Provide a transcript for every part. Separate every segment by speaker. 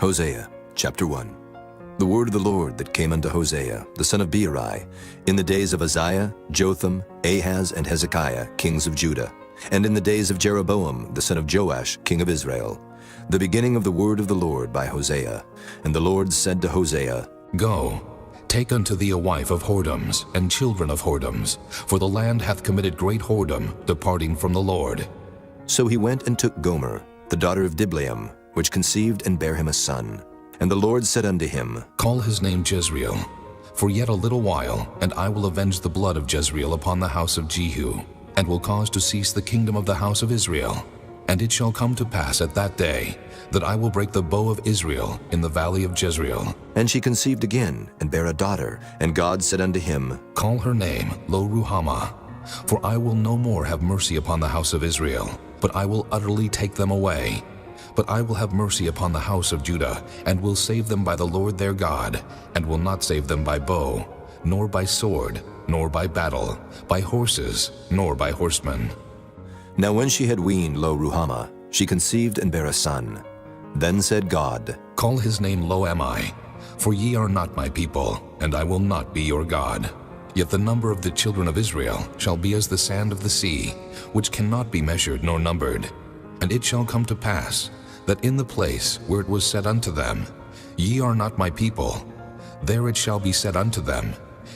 Speaker 1: Hosea chapter 1. The word of the Lord that came unto Hosea, the son of Beeri, in the days of Uzziah, Jotham, Ahaz, and Hezekiah, kings of Judah, and in the days of Jeroboam, the son of Joash, king of Israel, the beginning of the word of the Lord by Hosea. And the Lord said to Hosea,
Speaker 2: Go, take unto thee a wife of whoredoms, and children of whoredoms, for the land hath committed great whoredom, departing from the Lord.
Speaker 1: So he went and took Gomer, the daughter of Diblaim, which conceived and bare him a son. And the Lord said unto him,
Speaker 2: Call his name Jezreel, for yet a little while, and I will avenge the blood of Jezreel upon the house of Jehu, and will cause to cease the kingdom of the house of Israel. And it shall come to pass at that day, that I will break the bow of Israel in the valley of Jezreel.
Speaker 1: And she conceived again, and bare a daughter. And God said unto him,
Speaker 2: Call her name Lo-Ruhamah, for I will no more have mercy upon the house of Israel, but I will utterly take them away. But I will have mercy upon the house of Judah, and will save them by the Lord their God, and will not save them by bow, nor by sword, nor by battle, by horses, nor by horsemen.
Speaker 1: Now when she had weaned Lo-Ruhamah, she conceived and bare a son. Then said God,
Speaker 2: Call his name Lo-Ammi, for ye are not my people, and I will not be your God. Yet the number of the children of Israel shall be as the sand of the sea, which cannot be measured nor numbered. And it shall come to pass, that in the place where it was said unto them, Ye are not my people, there it shall be said unto them,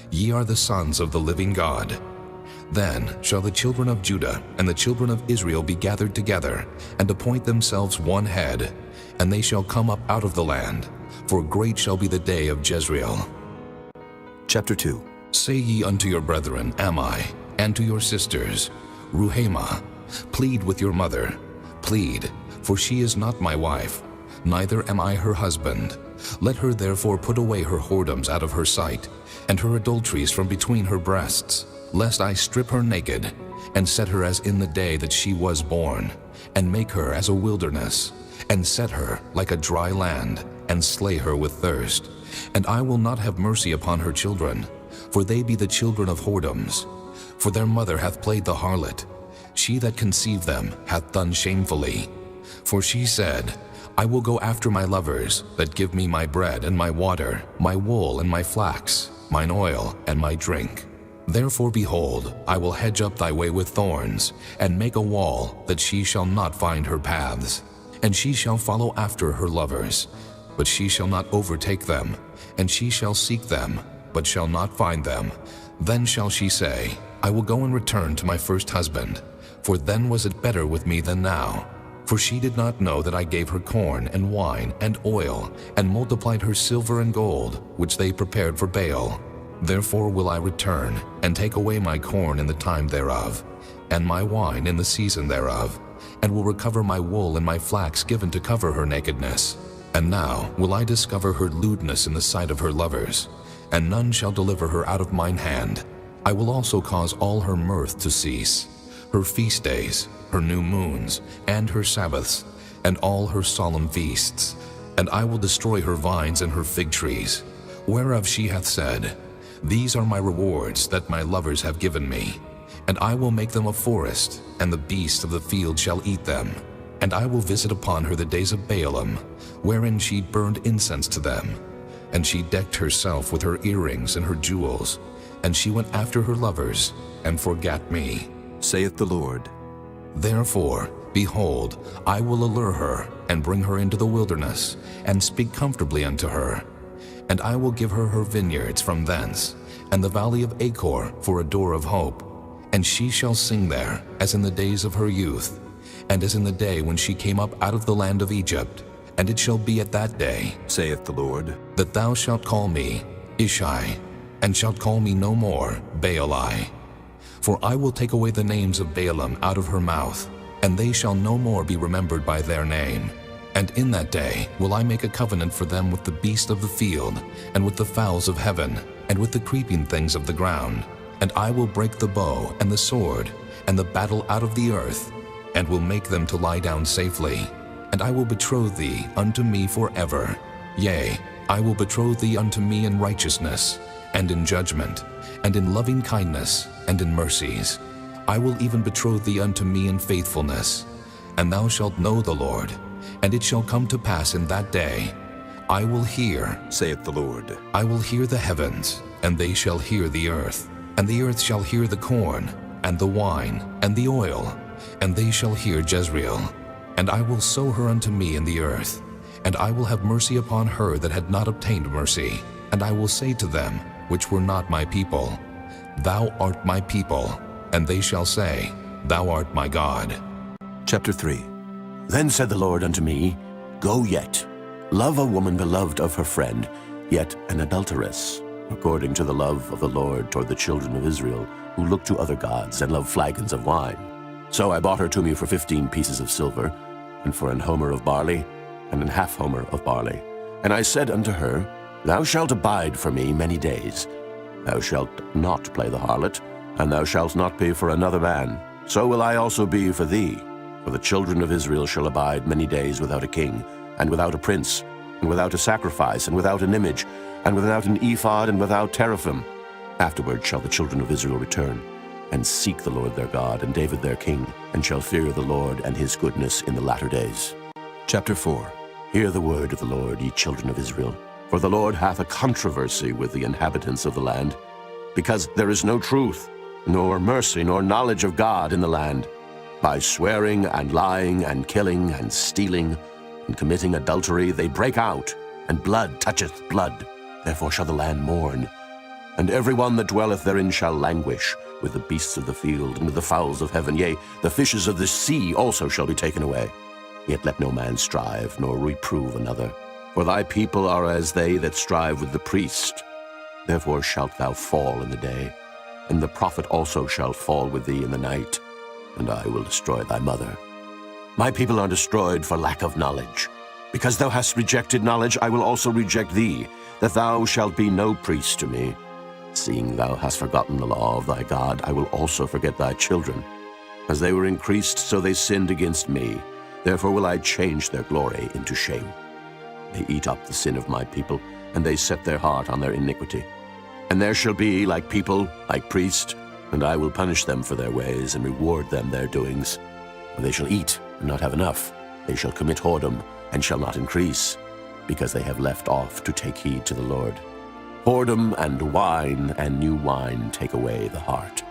Speaker 2: Ye are the sons of the living God. Then shall the children of Judah and the children of Israel be gathered together, and appoint themselves one head, and they shall come up out of the land, for great shall be the day of Jezreel.
Speaker 1: Chapter 2.
Speaker 2: Say ye unto your brethren Ammi, and to your sisters Ruhamah, plead with your mother, plead, for she is not my wife, neither am I her husband. Let her therefore put away her whoredoms out of her sight, and her adulteries from between her breasts, lest I strip her naked, and set her as in the day that she was born, and make her as a wilderness, and set her like a dry land, and slay her with thirst. And I will not have mercy upon her children, for they be the children of whoredoms. For their mother hath played the harlot, she that conceived them hath done shamefully. For she said, I will go after my lovers, that give me my bread and my water, my wool and my flax, mine oil and my drink. Therefore, behold, I will hedge up thy way with thorns, and make a wall, that she shall not find her paths. And she shall follow after her lovers, but she shall not overtake them. And she shall seek them, but shall not find them. Then shall she say, I will go and return to my first husband, for then was it better with me than now. For she did not know that I gave her corn and wine and oil, and multiplied her silver and gold, which they prepared for Baal. Therefore will I return, and take away my corn in the time thereof, and my wine in the season thereof, and will recover my wool and my flax given to cover her nakedness. And now will I discover her lewdness in the sight of her lovers, and none shall deliver her out of mine hand. I will also cause all her mirth to cease, her feast days, her new moons, and her Sabbaths, and all her solemn feasts. And I will destroy her vines and her fig trees, whereof she hath said, These are my rewards that my lovers have given me. And I will make them a forest, and the beasts of the field shall eat them. And I will visit upon her the days of Baalim, wherein she burned incense to them. And she decked herself with her earrings and her jewels, and she went after her lovers, and forgat me,
Speaker 1: saith the Lord.
Speaker 2: Therefore, behold, I will allure her, and bring her into the wilderness, and speak comfortably unto her. And I will give her her vineyards from thence, and the valley of Achor for a door of hope. And she shall sing there, as in the days of her youth, and as in the day when she came up out of the land of Egypt. And it shall be at that day,
Speaker 1: saith the Lord,
Speaker 2: that thou shalt call me Ishai, and shalt call me no more Baali. For I will take away the names of Baalim out of her mouth, and they shall no more be remembered by their name. And in that day will I make a covenant for them with the beast of the field, and with the fowls of heaven, and with the creeping things of the ground. And I will break the bow and the sword, and the battle out of the earth, and will make them to lie down safely. And I will betroth thee unto me forever. Yea, I will betroth thee unto me in righteousness, and in judgment, and in loving kindness, and in mercies. I will even betroth thee unto me in faithfulness. And thou shalt know the Lord. And it shall come to pass in that day, I will hear,
Speaker 1: saith the Lord.
Speaker 2: I will hear the heavens, and they shall hear the earth, and the earth shall hear the corn, and the wine, and the oil, and they shall hear Jezreel. And I will sow her unto me in the earth, and I will have mercy upon her that had not obtained mercy. And I will say to them, which were not my people, Thou art my people. And they shall say, Thou art my God.
Speaker 1: Chapter 3.
Speaker 3: Then said the Lord unto me, Go yet, love a woman beloved of her friend, yet an adulteress, according to the love of the Lord toward the children of Israel, who look to other gods and love flagons of wine. So I bought her to me for 15 pieces of silver, and for an homer of barley, and an half homer of barley. And I said unto her, Thou shalt abide for me many days. Thou shalt not play the harlot, and thou shalt not be for another man. So will I also be for thee. For the children of Israel shall abide many days without a king, and without a prince, and without a sacrifice, and without an image, and without an ephod, and without teraphim. Afterward shall the children of Israel return, and seek the Lord their God, and David their king, and shall fear the Lord and his goodness in the latter days.
Speaker 1: Chapter 4.
Speaker 3: Hear the word of the Lord, ye children of Israel. For the Lord hath a controversy with the inhabitants of the land, because there is no truth, nor mercy, nor knowledge of God in the land. By swearing and lying and killing and stealing and committing adultery they break out, and blood toucheth blood. Therefore shall the land mourn, and every one that dwelleth therein shall languish, with the beasts of the field and with the fowls of heaven. Yea, the fishes of the sea also shall be taken away. Yet let no man strive, nor reprove another. For thy people are as they that strive with the priest. Therefore shalt thou fall in the day, and the prophet also shall fall with thee in the night, and I will destroy thy mother. My people are destroyed for lack of knowledge. Because thou hast rejected knowledge, I will also reject thee, that thou shalt be no priest to me. Seeing thou hast forgotten the law of thy God, I will also forget thy children. As they were increased, so they sinned against me. Therefore will I change their glory into shame. They eat up the sin of my people, and they set their heart on their iniquity. And there shall be like people, like priests, and I will punish them for their ways, and reward them their doings. For they shall eat, and not have enough. They shall commit whoredom, and shall not increase, because they have left off to take heed to the Lord. Whoredom and wine and new wine take away the heart.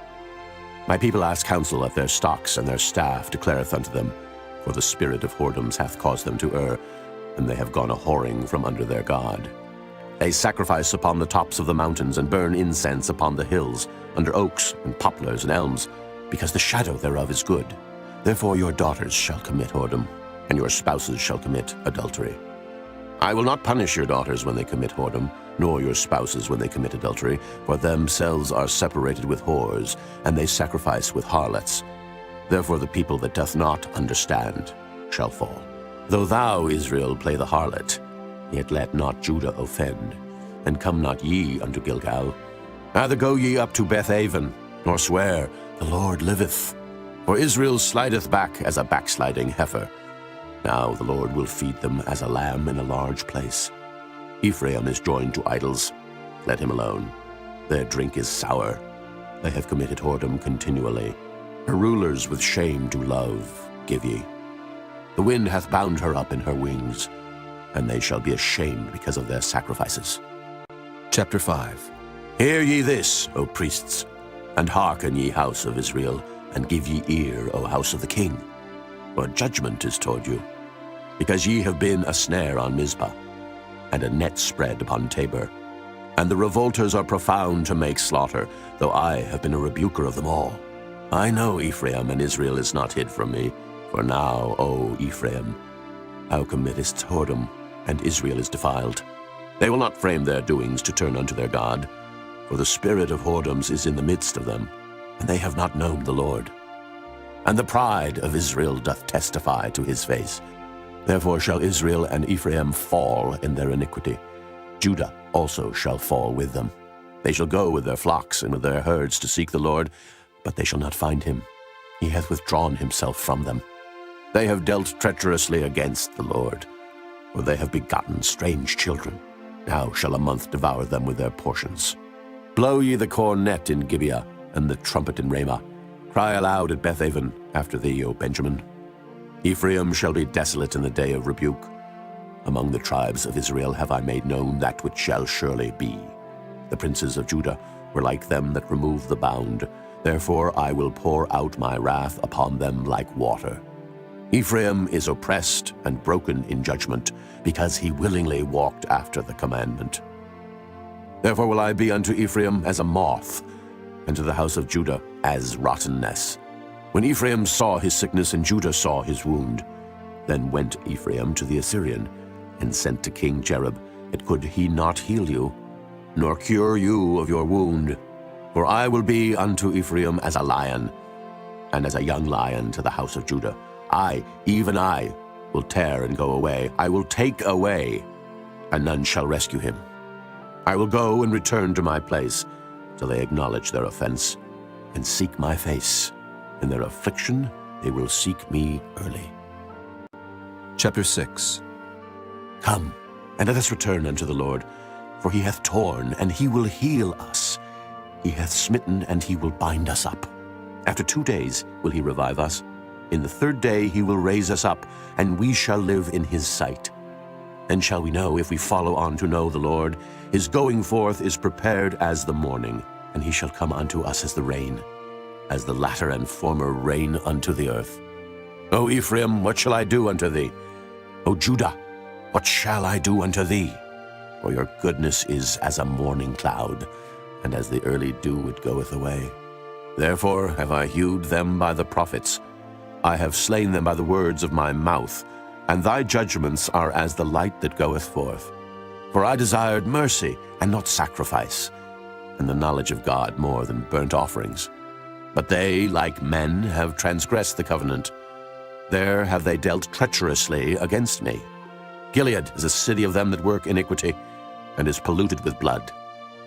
Speaker 3: My people ask counsel of their stocks, and their staff declareth unto them, for the spirit of whoredoms hath caused them to err, and they have gone a-whoring from under their God. They sacrifice upon the tops of the mountains, and burn incense upon the hills, under oaks and poplars and elms, because the shadow thereof is good. Therefore your daughters shall commit whoredom, and your spouses shall commit adultery. I will not punish your daughters when they commit whoredom, nor your spouses when they commit adultery, for themselves are separated with whores, and they sacrifice with harlots. Therefore the people that doth not understand shall fall. Though thou, Israel, play the harlot, yet let not Judah offend, and come not ye unto Gilgal. Neither go ye up to Beth-aven, nor swear, The Lord liveth. For Israel slideth back as a backsliding heifer. Now the Lord will feed them as a lamb in a large place. Ephraim is joined to idols. Let him alone. Their drink is sour. They have committed whoredom continually. Her rulers with shame do love, give ye. The wind hath bound her up in her wings, and they shall be ashamed because of their sacrifices.
Speaker 1: Chapter 5.
Speaker 3: Hear ye this, O priests, and hearken, ye house of Israel, and give ye ear, O house of the king. For judgment is toward you, because ye have been a snare on Mizpah, and a net spread upon Tabor. And the revolters are profound to make slaughter, though I have been a rebuker of them all. I know Ephraim, and Israel is not hid from me. For now, O Ephraim, thou committest whoredom, and Israel is defiled. They will not frame their doings to turn unto their God, for the spirit of whoredoms is in the midst of them, and they have not known the Lord. And the pride of Israel doth testify to his face. Therefore shall Israel and Ephraim fall in their iniquity. Judah also shall fall with them. They shall go with their flocks and with their herds to seek the Lord, but they shall not find him. He hath withdrawn himself from them. They have dealt treacherously against the Lord, for they have begotten strange children. Now shall a month devour them with their portions. Blow ye the cornet in Gibeah, and the trumpet in Ramah. Cry aloud at Beth-aven after thee, O Benjamin. Ephraim shall be desolate in the day of rebuke. Among the tribes of Israel have I made known that which shall surely be. The princes of Judah were like them that remove the bound. Therefore I will pour out my wrath upon them like water. Ephraim is oppressed and broken in judgment, because he willingly walked after the commandment. Therefore will I be unto Ephraim as a moth, and to the house of Judah as rottenness. When Ephraim saw his sickness and Judah saw his wound, then went Ephraim to the Assyrian, and sent to King Jareb, and could he not heal you, nor cure you of your wound? For I will be unto Ephraim as a lion, and as a young lion to the house of Judah. I, even I, will tear and go away. I will take away, and none shall rescue him. I will go and return to my place, till they acknowledge their offense, and seek my face. In their affliction they will seek me early.
Speaker 1: Chapter 6.
Speaker 3: Come, and let us return unto the Lord, for he hath torn, and he will heal us. He hath smitten, and he will bind us up. After 2 days will he revive us. In the 3rd day he will raise us up, and we shall live in his sight. Then shall we know, if we follow on to know the Lord. His going forth is prepared as the morning, and he shall come unto us as the rain, as the latter and former rain unto the earth. O Ephraim, what shall I do unto thee? O Judah, what shall I do unto thee? For your goodness is as a morning cloud, and as the early dew it goeth away. Therefore have I hewed them by the prophets. I have slain them by the words of my mouth, and thy judgments are as the light that goeth forth. For I desired mercy, and not sacrifice, and the knowledge of God more than burnt offerings. But they, like men, have transgressed the covenant. There have they dealt treacherously against me. Gilead is a city of them that work iniquity, and is polluted with blood.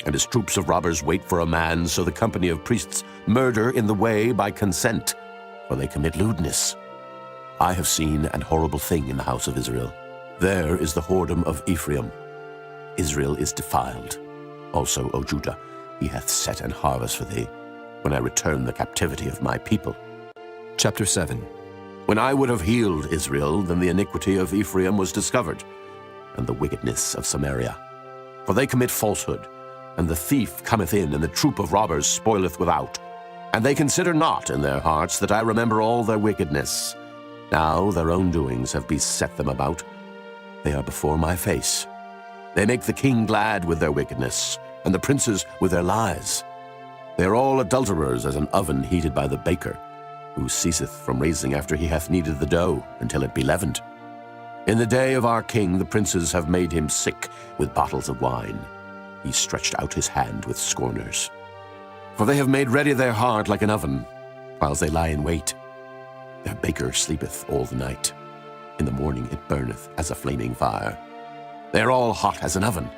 Speaker 3: And his troops of robbers wait for a man, so the company of priests murder in the way by consent, for they commit lewdness. I have seen an horrible thing in the house of Israel. There is the whoredom of Ephraim. Israel is defiled. Also, O Judah, he hath set an harvest for thee, when I return the captivity of my people.
Speaker 1: Chapter 7.
Speaker 3: When I would have healed Israel, then the iniquity of Ephraim was discovered, and the wickedness of Samaria. For they commit falsehood, and the thief cometh in, and the troop of robbers spoileth without. And they consider not in their hearts that I remember all their wickedness. Now their own doings have beset them about. They are before my face. They make the king glad with their wickedness, and the princes with their lies. They are all adulterers as an oven heated by the baker, who ceaseth from raising after he hath kneaded the dough, until it be leavened. In the day of our king the princes have made him sick with bottles of wine. He stretched out his hand with scorners. For they have made ready their heart like an oven, whiles they lie in wait. Their baker sleepeth all the night. In the morning it burneth as a flaming fire. They are all hot as an oven,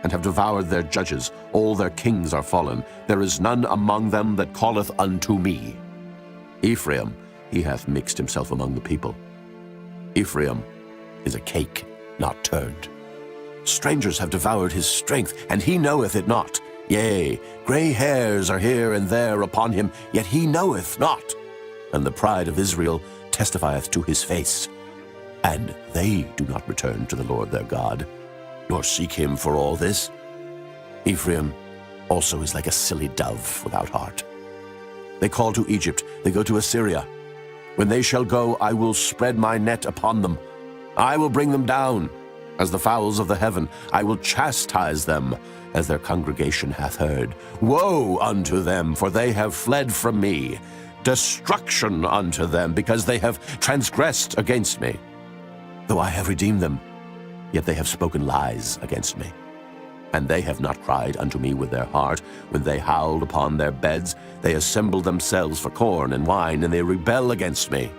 Speaker 3: and have devoured their judges. All their kings are fallen. There is none among them that calleth unto me. Ephraim, he hath mixed himself among the people. Ephraim is a cake not turned. Strangers have devoured his strength, and he knoweth it not. Yea, gray hairs are here and there upon him, yet he knoweth not. And the pride of Israel testifieth to his face. And they do not return to the Lord their God, nor seek him for all this. Ephraim also is like a silly dove without heart. They call to Egypt, they go to Assyria. When they shall go, I will spread my net upon them. I will bring them down as the fowls of the heaven. I will chastise them as their congregation hath heard. Woe unto them, for they have fled from me. Destruction unto them, because they have transgressed against me. Though I have redeemed them, yet they have spoken lies against me. And they have not cried unto me with their heart. When they howled upon their beds, they assembled themselves for corn and wine, and they rebel against me.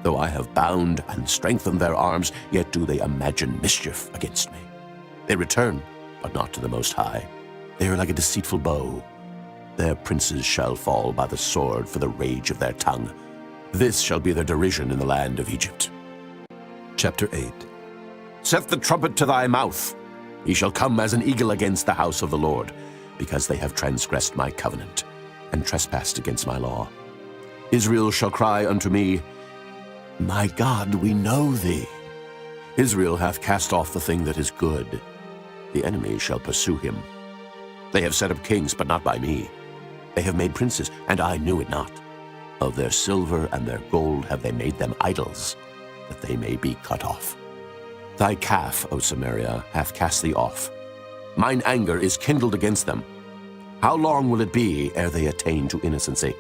Speaker 3: Though I have bound and strengthened their arms, yet do they imagine mischief against me. They return, but not to the Most High. They are like a deceitful bow. Their princes shall fall by the sword for the rage of their tongue. This shall be their derision in the land of Egypt.
Speaker 1: Chapter 8.
Speaker 3: Set the trumpet to thy mouth. He shall come as an eagle against the house of the Lord, because they have transgressed my covenant, and trespassed against my law. Israel shall cry unto me, My God, we know thee. Israel hath cast off the thing that is good. The enemy shall pursue him. They have set up kings, but not by me. They have made princes, and I knew it not. Of their silver and their gold have they made them idols, that they may be cut off. Thy calf, O Samaria, hath cast thee off. Mine anger is kindled against them. How long will it be ere they attain to innocency?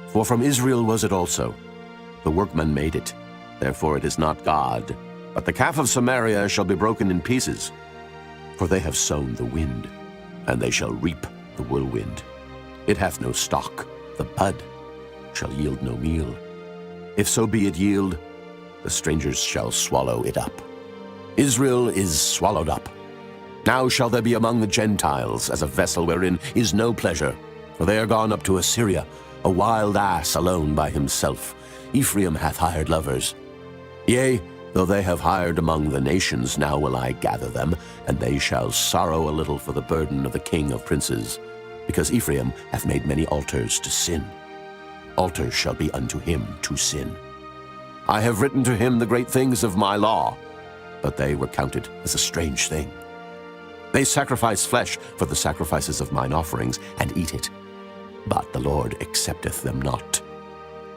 Speaker 3: For from Israel was it also. The workman made it, therefore it is not God. But the calf of Samaria shall be broken in pieces. For they have sown the wind, and they shall reap the whirlwind. It hath no stalk, the bud shall yield no meal. If so be it yield, the strangers shall swallow it up. Israel is swallowed up. Now shall there be among the Gentiles as a vessel wherein is no pleasure. For they are gone up to Assyria, a wild ass alone by himself. Ephraim hath hired lovers. Yea, though they have hired among the nations, now will I gather them, and they shall sorrow a little for the burden of the king of princes, because Ephraim hath made many altars to sin. Altars shall be unto him to sin. I have written to him the great things of my law, but they were counted as a strange thing. They sacrifice flesh for the sacrifices of mine offerings, and eat it. But the Lord accepteth them not.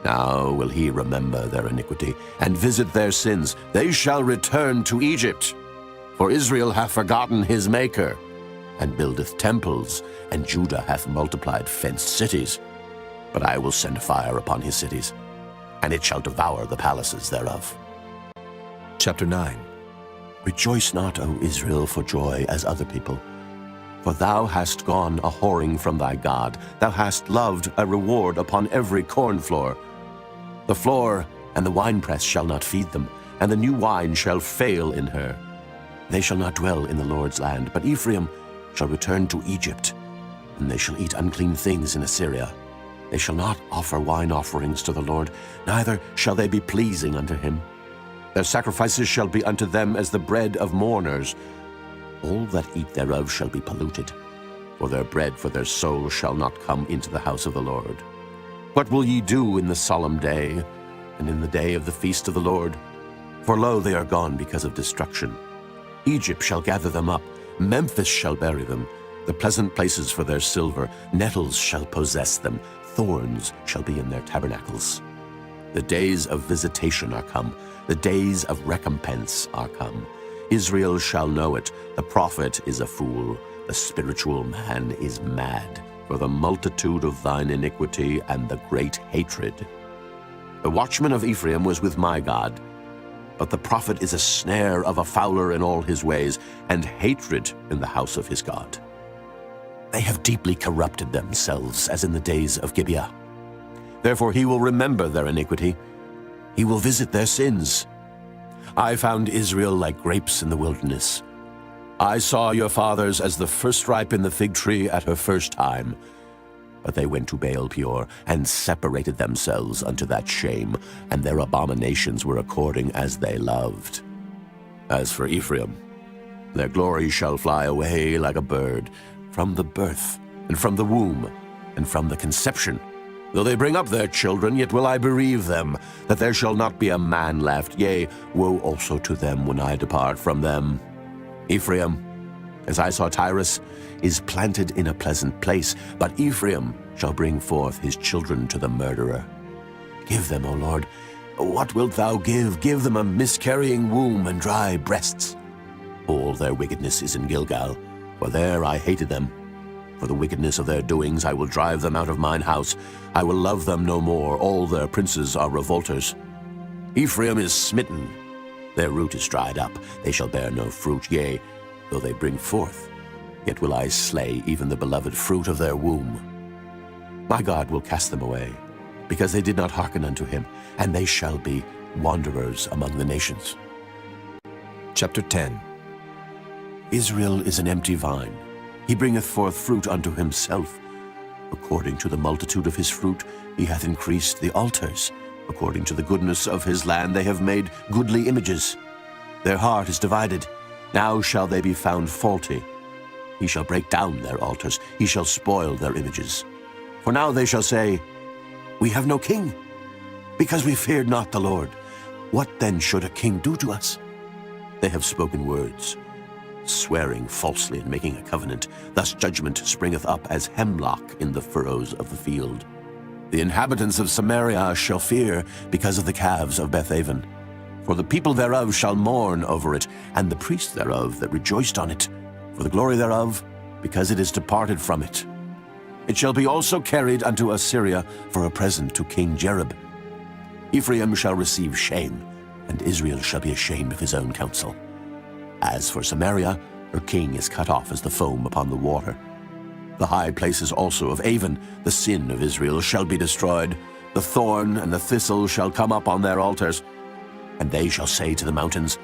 Speaker 3: Now will he remember their iniquity, and visit their sins. They shall return to Egypt. For Israel hath forgotten his Maker, and buildeth temples, and Judah hath multiplied fenced cities. But I will send fire upon his cities, and it shall devour the palaces thereof.
Speaker 1: Chapter 9.
Speaker 3: Rejoice not, O Israel, for joy as other people. For thou hast gone a whoring from thy God. Thou hast loved a reward upon every corn floor. The floor and the winepress shall not feed them, and the new wine shall fail in her. They shall not dwell in the Lord's land, but Ephraim shall return to Egypt, and they shall eat unclean things in Assyria. They shall not offer wine offerings to the Lord, neither shall they be pleasing unto him. Their sacrifices shall be unto them as the bread of mourners. All that eat thereof shall be polluted, for their bread for their soul shall not come into the house of the Lord. What will ye do in the solemn day, and in the day of the feast of the Lord? For lo, they are gone because of destruction. Egypt shall gather them up, Memphis shall bury them, the pleasant places for their silver. Nettles shall possess them, thorns shall be in their tabernacles. The days of visitation are come, the days of recompense are come. Israel shall know it, the prophet is a fool, the spiritual man is mad, for the multitude of thine iniquity and the great hatred. The watchman of Ephraim was with my God, but the prophet is a snare of a fowler in all his ways, and hatred in the house of his God. They have deeply corrupted themselves, as in the days of Gibeah. Therefore he will remember their iniquity, he will visit their sins. I found Israel like grapes in the wilderness. I saw your fathers as the first ripe in the fig tree at her first time. But they went to Baal-peor, and separated themselves unto that shame, and their abominations were according as they loved. As for Ephraim, their glory shall fly away like a bird, from the birth, and from the womb, and from the conception. Though they bring up their children, yet will I bereave them, that there shall not be a man left. Yea, woe also to them when I depart from them. Ephraim, as I saw Tyrus, is planted in a pleasant place, but Ephraim shall bring forth his children to the murderer. Give them, O Lord, what wilt thou give? Give them a miscarrying womb and dry breasts. All their wickedness is in Gilgal, for there I hated them. For the wickedness of their doings I will drive them out of mine house. I will love them no more. All their princes are revolters. Ephraim is smitten. Their root is dried up. They shall bear no fruit. Yea, though they bring forth, yet will I slay even the beloved fruit of their womb. My God will cast them away, because they did not hearken unto him, and they shall be wanderers among the nations.
Speaker 1: Chapter 10.
Speaker 3: Israel is an empty vine. He bringeth forth fruit unto himself. According to the multitude of his fruit he hath increased the altars. According to the goodness of his land they have made goodly images. Their heart is divided. Now shall they be found faulty. He shall break down their altars. He shall spoil their images. For now they shall say, We have no king, because we feared not the Lord. What then should a king do to us? They have spoken words, swearing falsely and making a covenant. Thus judgment springeth up as hemlock in the furrows of the field. The inhabitants of Samaria shall fear because of the calves of Bethaven. For the people thereof shall mourn over it, and the priests thereof that rejoiced on it, for the glory thereof, because it is departed from it. It shall be also carried unto Assyria for a present to King Jerub. Ephraim shall receive shame, and Israel shall be ashamed of his own counsel. As for Samaria, her king is cut off as the foam upon the water. The high places also of Avon, the sin of Israel, shall be destroyed. The thorn and the thistle shall come up on their altars. And they shall say to the mountains,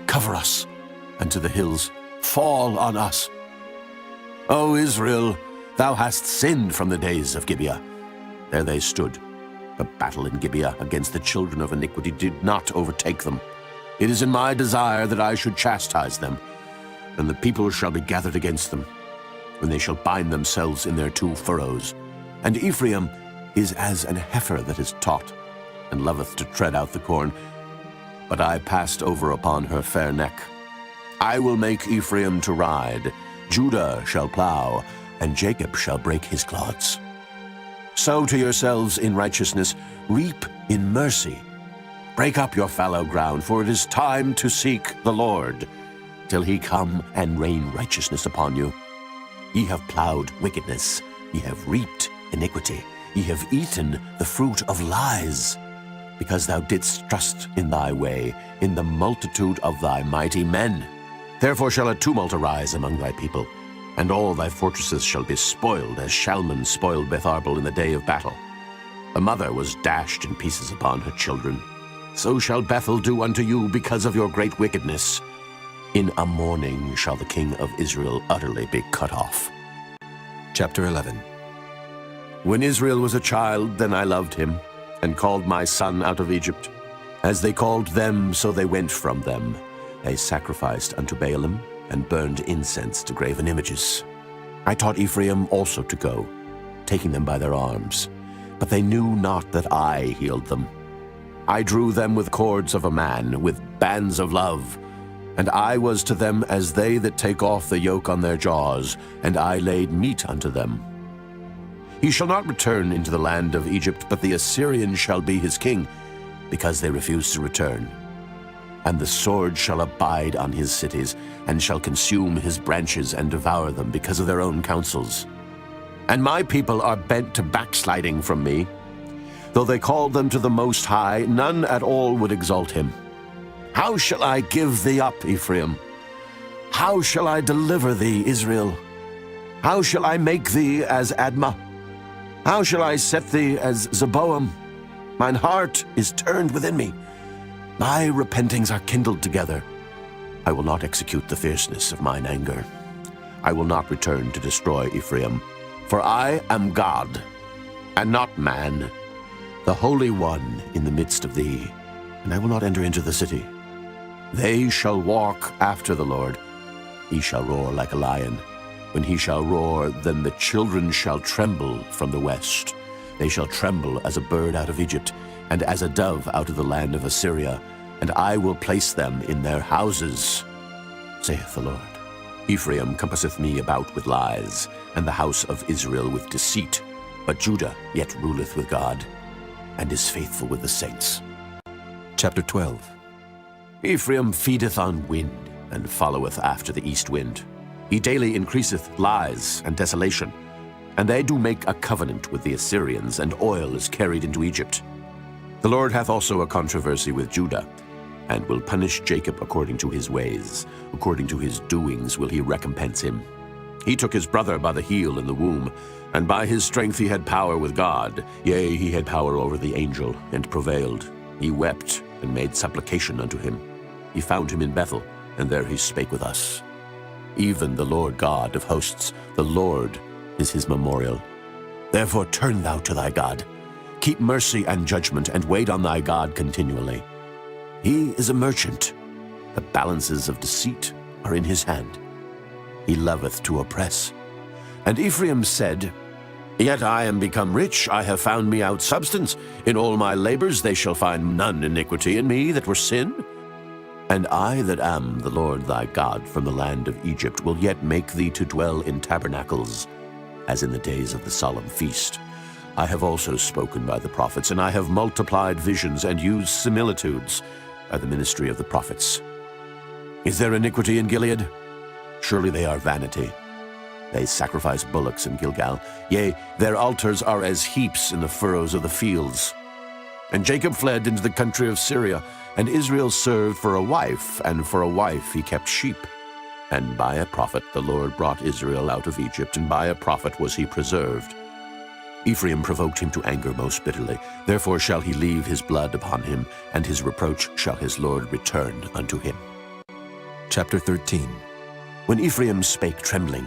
Speaker 3: Cover us, and to the hills, Fall on us. O Israel, thou hast sinned from the days of Gibeah. There they stood. The battle in Gibeah against the children of iniquity did not overtake them. It is in my desire that I should chastise them, and the people shall be gathered against them, when they shall bind themselves in their two furrows. And Ephraim is as an heifer that is taught, and loveth to tread out the corn. But I passed over upon her fair neck. I will make Ephraim to ride, Judah shall plow, and Jacob shall break his clods. Sow to yourselves in righteousness, reap in mercy. Break up your fallow ground, for it is time to seek the Lord, till he come and rain righteousness upon you. Ye have plowed wickedness, ye have reaped iniquity, ye have eaten the fruit of lies, because thou didst trust in thy way, in the multitude of thy mighty men. Therefore shall a tumult arise among thy people, and all thy fortresses shall be spoiled, as Shalman spoiled Beth-arbel in the day of battle. A mother was dashed in pieces upon her children. So shall Bethel do unto you because of your great wickedness. In a morning shall the king of Israel utterly be cut off.
Speaker 1: Chapter 11.
Speaker 3: When Israel was a child, then I loved him, and called my son out of Egypt. As they called them, so they went from them. They sacrificed unto Baalim, and burned incense to graven images. I taught Ephraim also to go, taking them by their arms. But they knew not that I healed them. I drew them with cords of a man, with bands of love. And I was to them as they that take off the yoke on their jaws, and I laid meat unto them. He shall not return into the land of Egypt, but the Assyrian shall be his king, because they refuse to return. And the sword shall abide on his cities, and shall consume his branches and devour them because of their own counsels. And my people are bent to backsliding from me. Though they called them to the Most High, none at all would exalt him. How shall I give thee up, Ephraim? How shall I deliver thee, Israel? How shall I make thee as Admah? How shall I set thee as Zeboam? Mine heart is turned within me. My repentings are kindled together. I will not execute the fierceness of mine anger. I will not return to destroy Ephraim. For I am God, and not man, the Holy One in the midst of thee, and I will not enter into the city. They shall walk after the Lord. He shall roar like a lion. When he shall roar, then the children shall tremble from the west. They shall tremble as a bird out of Egypt, and as a dove out of the land of Assyria, and I will place them in their houses, saith the Lord. Ephraim compasseth me about with lies, and the house of Israel with deceit, but Judah yet ruleth with God, and is faithful with the saints.
Speaker 1: Chapter 12.
Speaker 3: Ephraim feedeth on wind, and followeth after the east wind. He daily increaseth lies and desolation, and they do make a covenant with the Assyrians, and oil is carried into Egypt. The Lord hath also a controversy with Judah, and will punish Jacob according to his ways. According to his doings will he recompense him. He took his brother by the heel in the womb, and by his strength he had power with God. Yea, he had power over the angel, and prevailed. He wept, and made supplication unto him. He found him in Bethel, and there he spake with us. Even the Lord God of hosts, the Lord is his memorial. Therefore turn thou to thy God. Keep mercy and judgment, and wait on thy God continually. He is a merchant. The balances of deceit are in his hand. He loveth to oppress. And Ephraim said, Yet I am become rich, I have found me out substance. In all my labors they shall find none iniquity in me that were sin. And I that am the Lord thy God from the land of Egypt will yet make thee to dwell in tabernacles, as in the days of the solemn feast. I have also spoken by the prophets, and I have multiplied visions and used similitudes by the ministry of the prophets. Is there iniquity in Gilead? Surely they are vanity. They sacrifice bullocks in Gilgal. Yea, their altars are as heaps in the furrows of the fields. And Jacob fled into the country of Syria, and Israel served for a wife, and for a wife he kept sheep. And by a prophet the Lord brought Israel out of Egypt, and by a prophet was he preserved. Ephraim provoked him to anger most bitterly. Therefore shall he leave his blood upon him, and his reproach shall his Lord return unto him.
Speaker 1: Chapter 13.
Speaker 3: When Ephraim spake trembling,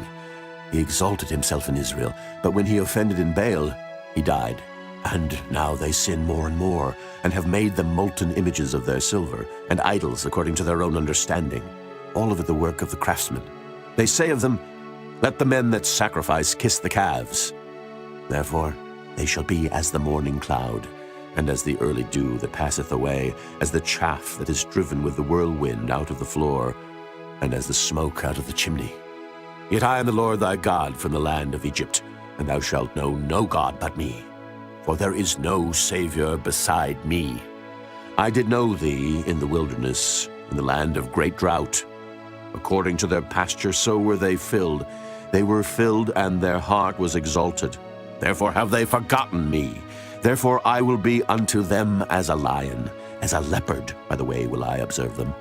Speaker 3: he exalted himself in Israel, but when he offended in Baal, he died. And now they sin more and more, and have made them molten images of their silver, and idols according to their own understanding, all of it the work of the craftsmen. They say of them, Let the men that sacrifice kiss the calves. Therefore they shall be as the morning cloud, and as the early dew that passeth away, as the chaff that is driven with the whirlwind out of the floor, and as the smoke out of the chimney. Yet I am the Lord thy God from the land of Egypt, and thou shalt know no God but me. For there is no Savior beside me. I did know thee in the wilderness, in the land of great drought. According to their pasture so were they filled. They were filled, and their heart was exalted. Therefore have they forgotten me. Therefore I will be unto them as a lion, as a leopard, by the way will I observe them.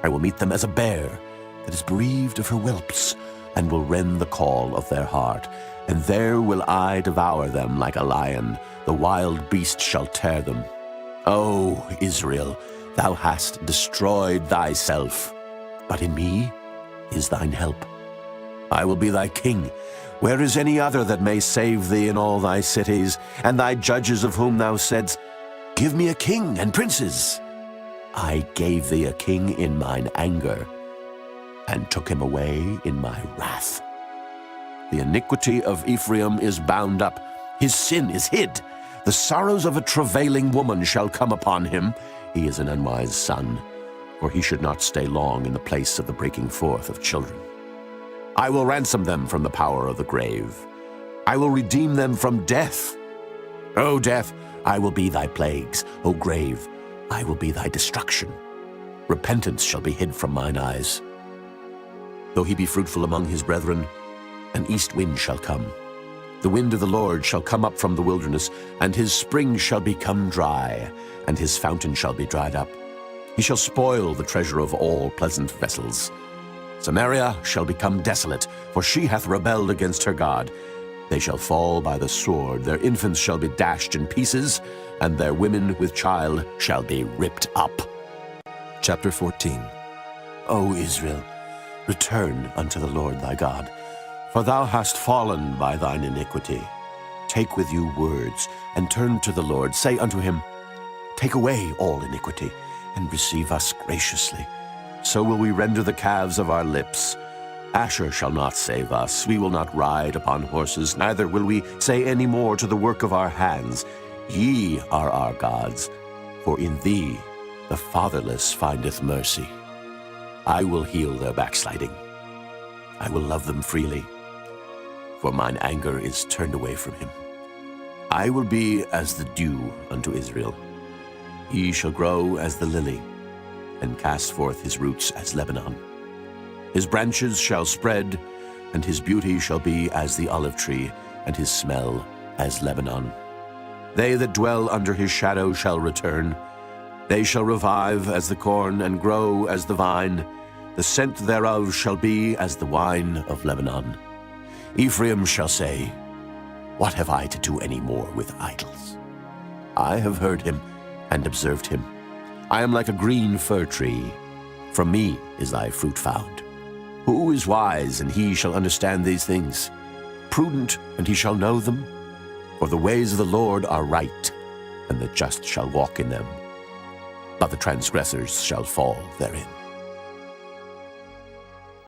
Speaker 3: I will meet them as a bear that is bereaved of her whelps, and will rend the call of their heart. And there will I devour them like a lion. The wild beast shall tear them. O Israel, thou hast destroyed thyself, but in me is thine help. I will be thy king. Where is any other that may save thee in all thy cities, and thy judges of whom thou saidst, Give me a king and princes? I gave thee a king in mine anger, and took him away in my wrath. The iniquity of Ephraim is bound up, his sin is hid. The sorrows of a travailing woman shall come upon him. He is an unwise son, for he should not stay long in the place of the breaking forth of children. I will ransom them from the power of the grave. I will redeem them from death. O death, I will be thy plagues. O grave, I will be thy destruction. Repentance shall be hid from mine eyes. Though he be fruitful among his brethren, an east wind shall come. The wind of the Lord shall come up from the wilderness, and his spring shall become dry, and his fountain shall be dried up. He shall spoil the treasure of all pleasant vessels. Samaria shall become desolate, for she hath rebelled against her God. They shall fall by the sword, their infants shall be dashed in pieces, and their women with child shall be ripped up.
Speaker 1: Chapter 14.
Speaker 3: O Israel, return unto the Lord thy God, for thou hast fallen by thine iniquity. Take with you words, and turn to the Lord. Say unto him, Take away all iniquity, and receive us graciously. So will we render the calves of our lips. Asher shall not save us. We will not ride upon horses, neither will we say any more to the work of our hands, Ye are our gods, for in thee the fatherless findeth mercy. I will heal their backsliding. I will love them freely, for mine anger is turned away from him. I will be as the dew unto Israel. He shall grow as the lily, and cast forth his roots as Lebanon. His branches shall spread, and his beauty shall be as the olive tree, and his smell as Lebanon. They that dwell under his shadow shall return. They shall revive as the corn, and grow as the vine. The scent thereof shall be as the wine of Lebanon. Ephraim shall say, What have I to do any more with idols? I have heard him and observed him. I am like a green fir tree. From me is thy fruit found. Who is wise, and he shall understand these things? Prudent, and he shall know them? For the ways of the Lord are right, and the just shall walk in them, but the transgressors shall fall therein.